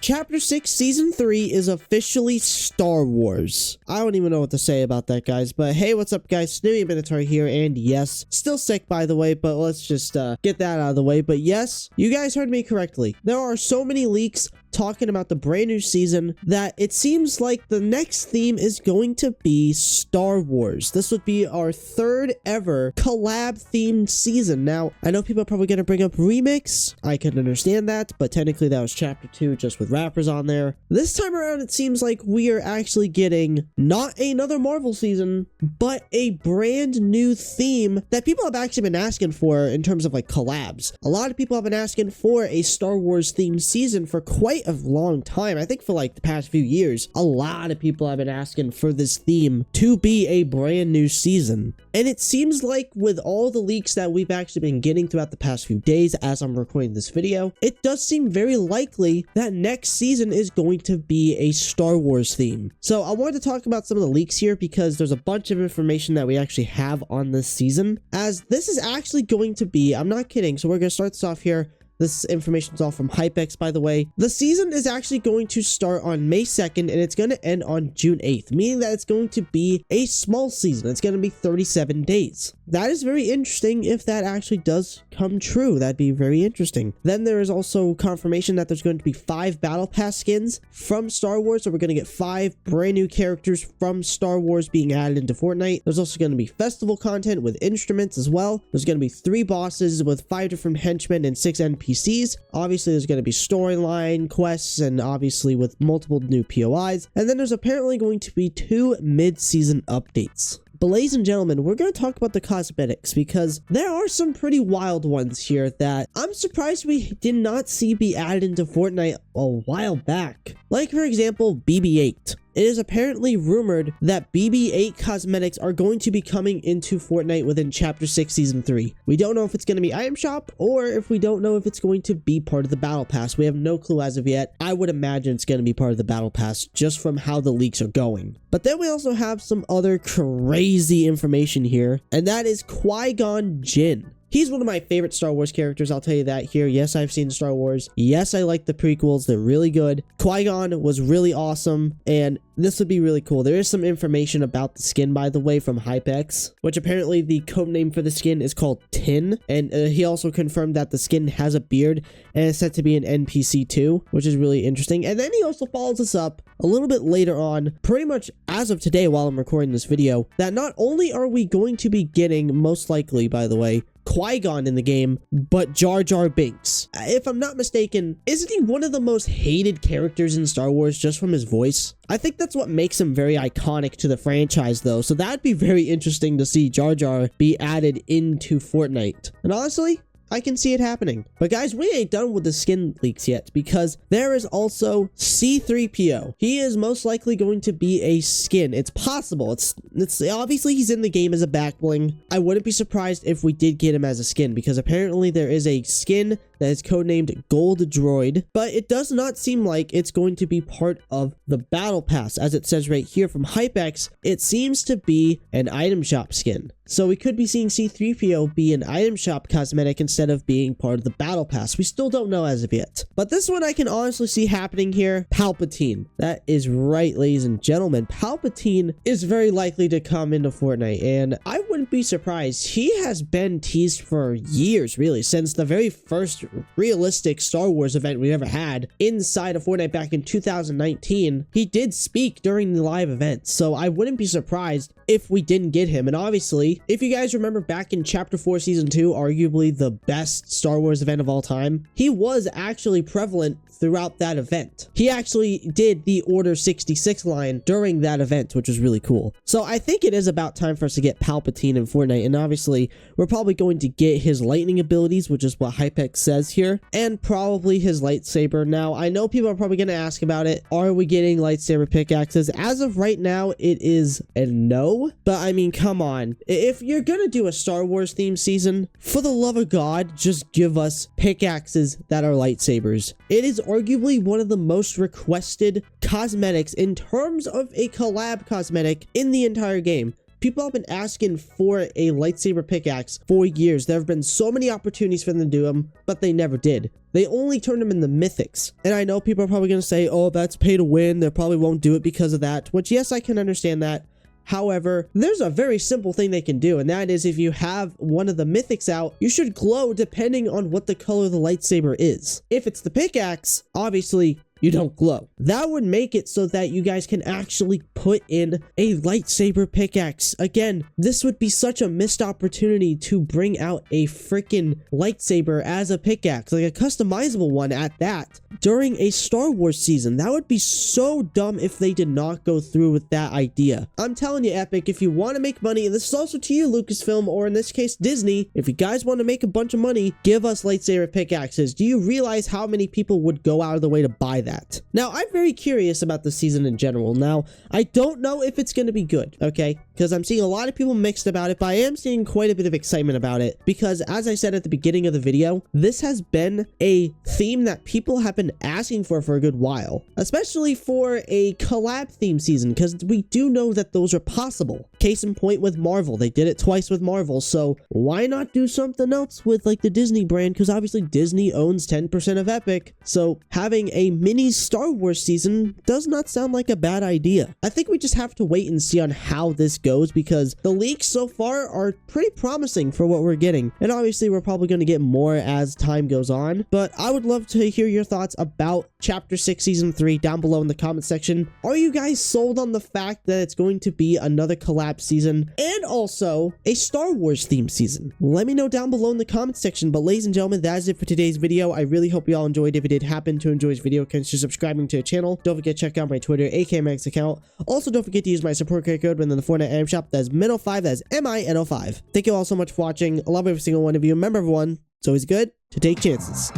Chapter 6 Season 3 is officially Star Wars. I don't even know what to say about that, guys, but hey, what's up, guys? Snowy Minotaur here, and yes, still sick, by the way, but let's just get that out of the way. But yes, you guys heard me correctly. There are so many leaks talking about the brand new season that it seems like the next theme is going to be Star Wars. This would be our third ever collab themed season. Now, I know people are probably going to bring up Remix. I can understand that, but technically that was chapter 2 just with rappers on there. This time around, it seems like we are actually getting not another Marvel season, but a brand new theme that people have actually been asking for in terms of like collabs. A lot of people have been asking for a Star Wars themed season for quite a long time. I think for like the past few years, a lot of people have been asking for this theme to be a brand new season. And it seems like with all the leaks that we've actually been getting throughout the past few days as I'm recording this video, it does seem very likely that next season is going to be a Star Wars theme. So I wanted to talk about some of the leaks here because there's a bunch of information that we actually have on this season, as this is actually going to be, I'm not kidding, so we're going to start this off here. This information is all from Hypex, by the way. The season is actually going to start on May 2nd, and it's going to end on June 8th, meaning that it's going to be a small season. It's going to be 37 days. That is very interesting if that actually does come true. That'd be very interesting. Then there is also confirmation that there's going to be 5 Battle Pass skins from Star Wars, so we're going to get 5 brand new characters from Star Wars being added into Fortnite. There's also going to be festival content with instruments as well. There's going to be 3 bosses with 5 different henchmen and 6 NPCs. Obviously, there's going to be storyline quests and obviously with multiple new POIs. And then there's apparently going to be 2 mid-season updates. But ladies and gentlemen, we're going to talk about the cosmetics because there are some pretty wild ones here that I'm surprised we did not see be added into Fortnite a while back. Like, for example, BB-8. It is apparently rumored that BB-8 cosmetics are going to be coming into Fortnite within Chapter 6 Season 3. We don't know if it's going to be item shop or if we don't know if it's going to be part of the Battle Pass. We have no clue as of yet. I would imagine it's going to be part of the Battle Pass just from how the leaks are going. But then we also have some other crazy information here, and that is Qui-Gon Jinn. He's one of my favorite Star Wars characters, I'll tell you that here. Yes, I've seen Star Wars. Yes, I like the prequels. They're really good. Qui-Gon was really awesome, and this would be really cool. There is some information about the skin, by the way, from Hypex, which apparently the codename for the skin is called Tin, and he also confirmed that the skin has a beard and is set to be an NPC too, which is really interesting. And then he also follows us up a little bit later on, pretty much as of today while I'm recording this video, that not only are we going to be getting, most likely, by the way, Qui-Gon in the game, but Jar Jar Binks. If I'm not mistaken, isn't he one of the most hated characters in Star Wars just from his voice? I think that's what makes him very iconic to the franchise, though, so that'd be very interesting to see Jar Jar be added into Fortnite. And honestly, I can see it happening. But guys, we ain't done with the skin leaks yet because there is also C-3PO. He is most likely going to be a skin. It's possible. It's obviously he's in the game as a back bling. I wouldn't be surprised if we did get him as a skin because apparently there is a skin that is codenamed Gold Droid, but it does not seem like it's going to be part of the Battle Pass. As it says right here from Hypex, it seems to be an item shop skin. So we could be seeing C-3PO be an item shop cosmetic instead of being part of the Battle Pass. We still don't know as of yet. But this one I can honestly see happening here. Palpatine. That is right, ladies and gentlemen. Palpatine is very likely to come into Fortnite, and I wouldn't be surprised. He has been teased for years, really, since the very first realistic Star Wars event we ever had inside of Fortnite back in 2019. He did speak during the live event, so I wouldn't be surprised if we didn't get him. And obviously, if you guys remember back in Chapter 4 Season 2, arguably the best Star Wars event of all time, he was actually prevalent throughout that event. He actually did the Order 66 line during that event, which was really cool. So I think it is about time for us to get Palpatine in Fortnite, and obviously we're probably going to get his lightning abilities, which is what Hypex says here, and probably his lightsaber. Now, I know people are probably going to ask about it. Are we getting lightsaber pickaxes? As of right now, it is a no, but I mean, come on. If you're going to do a Star Wars themed season, for the love of God, just give us pickaxes that are lightsabers. It is arguably one of the most requested cosmetics in terms of a collab cosmetic in the entire game. People have been asking for a lightsaber pickaxe for years. There have been so many opportunities for them to do them, but they never did. They only turned them into mythics. And I know people are probably going to say, oh, that's pay to win. They probably won't do it because of that, which yes, I can understand that. However, there's a very simple thing they can do, and that is if you have one of the mythics out, you should glow depending on what the color of the lightsaber is. If it's the pickaxe, obviously you don't glow. That would make it so that you guys can actually put in a lightsaber pickaxe. Again, this would be such a missed opportunity to bring out a freaking lightsaber as a pickaxe, like a customizable one at that, during a Star Wars season. That would be so dumb if they did not go through with that idea. I'm telling you, Epic, if you want to make money, and this is also to you, Lucasfilm, or in this case, Disney, if you guys want to make a bunch of money, give us lightsaber pickaxes. Do you realize how many people would go out of the way to buy that? Now, I'm very curious about the season in general. Now, I don't know if it's going to be good, okay? Because I'm seeing a lot of people mixed about it, but I am seeing quite a bit of excitement about it. Because, as I said at the beginning of the video, this has been a theme that people have been asking for a good while. Especially for a collab theme season, because we do know that those are possible. Case in point with Marvel. They did it twice with Marvel, so why not do something else with, like, the Disney brand? Because obviously Disney owns 10% of Epic, so having a mini Star Wars season does not sound like a bad idea. I think we just have to wait and see on how this goes, because the leaks so far are pretty promising for what we're getting. And obviously we're probably going to get more as time goes on, but I would love to hear your thoughts about Chapter 6 Season 3 down below in the comment section. Are you guys sold on the fact that it's going to be another collab season and also a Star Wars themed season? Let me know down below in the comment section. But ladies and gentlemen, that is it for today's video. I really hope you all enjoyed. If you did happen to enjoy this video, consider subscribing to the channel. Don't forget to check out my Twitter, AKMX account. Also, don't forget to use my support code within the Fortnite item shop. That's Minnow5, that's MINO5. Thank you all so much for watching. I love every single one of you. Remember, everyone, it's always good to take chances.